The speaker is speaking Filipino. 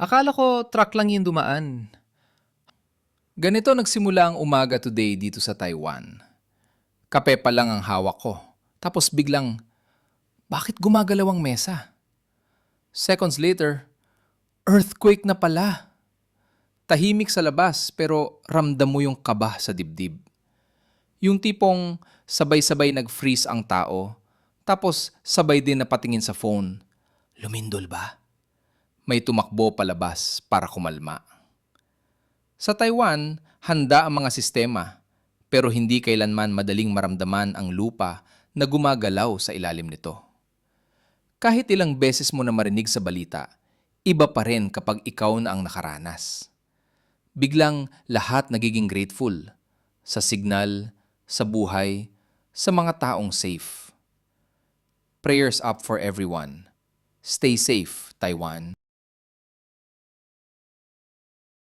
Akala ko truck lang yung dumaan. Ganito nagsimula ang umaga today dito sa Taiwan. Kape pa lang ang hawak ko. Tapos biglang, bakit gumagalaw ang mesa? Seconds later, earthquake na pala. Tahimik sa labas pero ramdam mo yung kaba sa dibdib. Yung tipong sabay-sabay nag-freeze ang tao, tapos sabay din napatingin sa phone. Lumindol ba? May tumakbo palabas para kumalma. Sa Taiwan, handa ang mga sistema, pero hindi kailanman madaling maramdaman ang lupa na gumagalaw sa ilalim nito. Kahit ilang beses mo na marinig sa balita, iba pa rin kapag ikaw na ang nakaranas. Biglang lahat nagiging grateful sa signal, sa buhay, sa mga taong safe. Prayers up for everyone. Stay safe, Taiwan.